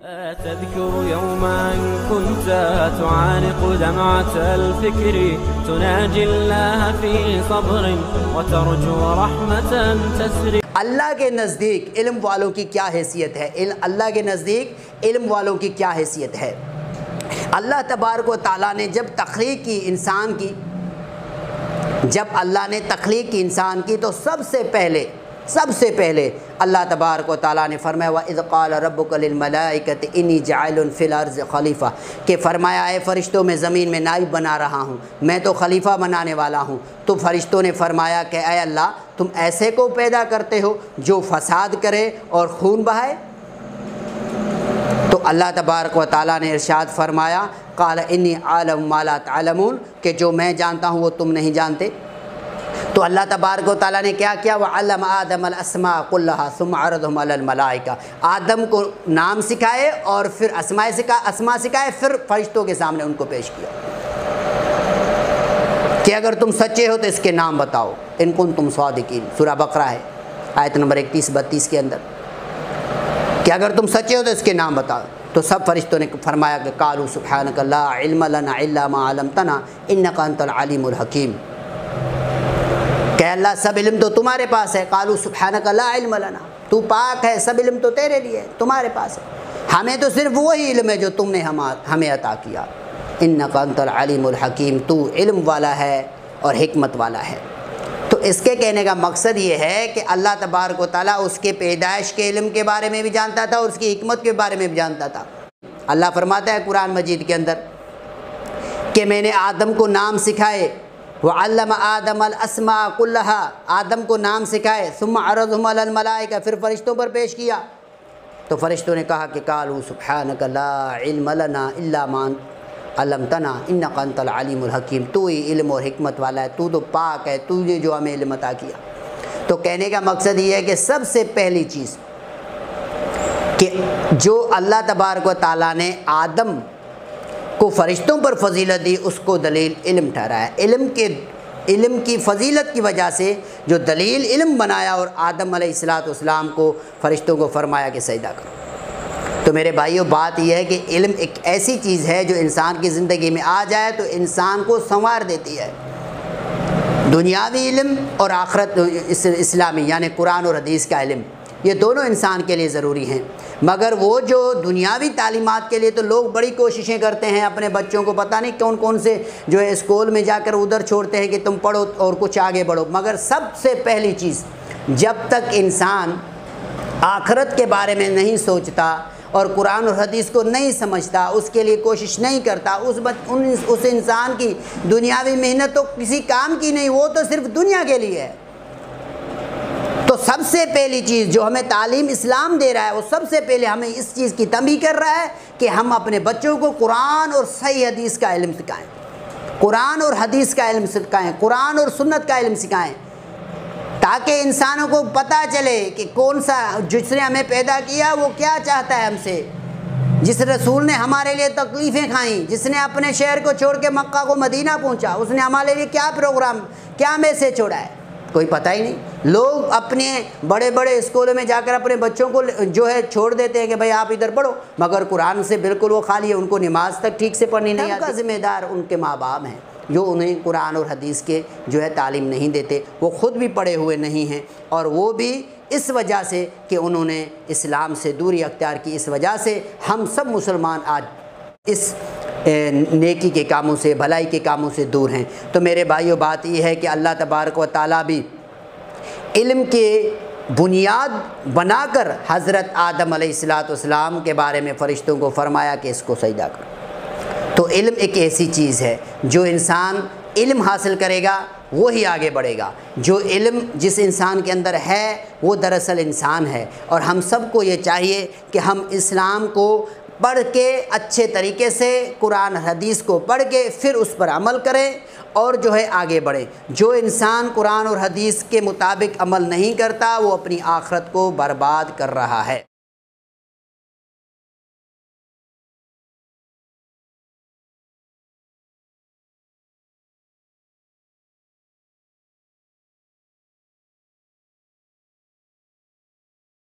تذكر يوما كنت تعانق دمعة الفكر تناجي الله في صبر وترجو رحمة تسري. اللہ کے نزدیک علم والوں کی کیا حیثیت ہے؟ اللہ کے نزدیک علم والوں کی کیا حیثیت ہے؟ اللہ تبارک و تعالیٰ نے جب تخلیق کی انسان کی، جب اللہ نے تخلیق کی انسان کی تو سب سے پہلے اللہ تبارک و تعالیٰ نے فرمایا وَإِذْ قَالَ رَبُّكَ لِلْمَلَائِكَةِ إِنِّي جَاعِلٌ فِي الْأَرْضِ خَلِيفَةً، کہ فرمایا اے فرشتوں میں زمین میں نائب بنا رہا ہوں، میں تو خلیفہ بنانے والا ہوں. تو فرشتوں نے فرمایا کہ اے اللہ تم ایسے کو پیدا کرتے ہو جو فساد کرے اور خون بہائے؟ تو اللہ تبارک و تعالیٰ نے ارشاد فرمایا قَالَ إِنِّي أَعْلَمُ مَا لَا تَعْلَمُونَ، کہ جو میں جانتا ہوں وہ تم نہیں جانتے. تو اللہ تبارک و تعالیٰ نے کیا کیا؟ وَعَلَّمَ آدَمَ الْأَسْمَاءَ كُلَّهَا ثُمَّ عَرَضَهُمْ عَلَى الْمَلَائِكَةِ، آدم کو نام سکھائے اور پھر اسماء سکھائے، پھر فرشتوں کے سامنے ان کو پیش کیا کہ اگر تم سچے ہو تو اس کے نام بتاؤ، ان کنتم صادقین. سورہ بقرہ ہے آیت نمبر 31-32 کے اندر کہ اگر تم سچے ہو تو اس کے نام بتاؤ. تو سب فرشتوں نے فرمایا کہ قالوا سبحانک لا علم لنا الا ما علمتنا انک انت العلیم الحکیم، کہ اللہ سب علم تو تمہارے پاس ہے. قالوا سبحانک لا علم لنا، تو پاک ہے، سب علم تو تیرے لیے ہے، تمہارے پاس ہے، ہمیں تو صرف وہی علم ہے جو تم نے ہمیں عطا کیا. انک انت العلیم الحکیم، تو علم والا ہے اور حکمت والا ہے. تو اس کے کہنے کا مقصد یہ ہے کہ اللہ تبارک و تعالیٰ اس کے پیدائش کے علم کے بارے میں بھی جانتا تھا اور اس کی حکمت کے بارے میں بھی جانتا تھا. اللہ فرماتا ہے قرآن مجید کے اندر کہ میں نے آدم کو نام سکھائے، وَعَلَّمَ آدَمَ الْأَسْمَاءَ كُلَّهَا، آدم کو نام سکھائے، ثُمَّ عَرَضَهُمْ عَلَى الْمَلَائِكَةِ، پھر فرشتوں پر پیش کیا. تو فرشتوں نے کہا کہ قَالُوا سُبْحَانَكَ لَا عِلْمَ لَنَا إِلَّا مَا علمتنا انک انت العلیم الحکیم، تو ہی علم اور حکمت والا ہے، تو پاک ہے، تو نے جو ہمیں علم عطا کیا. تو کہنے کا مقصد یہ ہے کہ سب سے پہلی چیز کہ جو اللہ تبارک و تعالیٰ نے آدم کو فرشتوں پر فضیلت دی اس کو دلیل علم ٹھہرایا. علم کی فضیلت کی وجہ سے جو دلیل علم بنایا اور آدم علیہ السلام کو فرشتوں کو فرمایا کہ سجدہ کرو. تو میرے بھائیوں بات یہ ہے کہ علم ایک ایسی چیز ہے جو انسان کی زندگی میں آ جائے تو انسان کو سنوار دیتی ہے. دنیاوی علم اور آخرت اسلامی یعنی قرآن اور حدیث کا علم، یہ دونوں انسان کے لیے ضروری ہیں. مگر وہ جو دنیاوی تعلیمات کے لیے تو لوگ بڑی کوششیں کرتے ہیں، اپنے بچوں کو پتہ نہیں کون سے جو ہے اسکول میں جا کر ادھر چھوڑتے ہیں کہ تم پڑھو اور کچھ آگے بڑھو. مگر سب سے پہلی چیز جب تک انسان آخرت کے بارے میں نہیں سوچتا اور قرآن اور حدیث کو نہیں سمجھتا، اس کے لیے کوشش نہیں کرتا، اس انسان کی دنیاوی محنت تو کسی کام کی نہیں، وہ تو صرف دنیا کے لیے ہے. تو سب سے پہلی چیز جو ہمیں تعلیم اسلام دے رہا ہے وہ سب سے پہلے ہمیں اس چیز کی تنبیہ کر رہا ہے کہ ہم اپنے بچوں کو قرآن اور صحیح حدیث کا علم سکھائیں، قرآن اور حدیث کا علم سکھائیں، قرآن اور سنت کا علم سکھائیں، تاکہ انسانوں کو پتہ چلے کہ کون سا جس نے ہمیں پیدا کیا وہ کیا چاہتا ہے ہم سے. جس رسول نے ہمارے لیے تکلیفیں کھائیں، جس نے اپنے شہر کو چھوڑ کے مکہ کو مدینہ پہنچا، اس نے ہمارے لیے کیا پروگرام، کیا میسج چھوڑا ہے، کوئی پتہ ہی نہیں. لوگ اپنے بڑے بڑے اسکولوں میں جا کر اپنے بچوں کو جو ہے چھوڑ دیتے ہیں کہ بھائی آپ ادھر پڑھو، مگر قرآن سے بالکل وہ خالی ہے، ان کو نماز تک ٹھیک سے پڑھنی نہیں آتی. ذمہ دار ان کے ماں باپ ہیں جو انہیں قرآن اور حدیث کے جو ہے تعلیم نہیں دیتے، وہ خود بھی پڑھے ہوئے نہیں ہیں، اور وہ بھی اس وجہ سے کہ انہوں نے اسلام سے دوری اختیار کی. اس وجہ سے ہم سب مسلمان آج اس نیکی کے کاموں سے، بھلائی کے کاموں سے دور ہیں. تو میرے بھائیو بات یہ ہے کہ اللہ تبارک و تعالیٰ بھی علم کے بنیاد بنا کر حضرت آدم علیہ السلام کے بارے میں فرشتوں کو فرمایا کہ اس کو سجدہ کرو. تو علم ایک ایسی چیز ہے جو انسان علم حاصل کرے گا وہی آگے بڑھے گا. جو علم جس انسان کے اندر ہے وہ دراصل انسان ہے، اور ہم سب کو یہ چاہیے کہ ہم اسلام کو پڑھ کے اچھے طریقے سے قرآن حدیث کو پڑھ کے پھر اس پر عمل کریں اور جو ہے آگے بڑھیں. جو انسان قرآن اور حدیث کے مطابق عمل نہیں کرتا وہ اپنی آخرت کو برباد کر رہا ہے.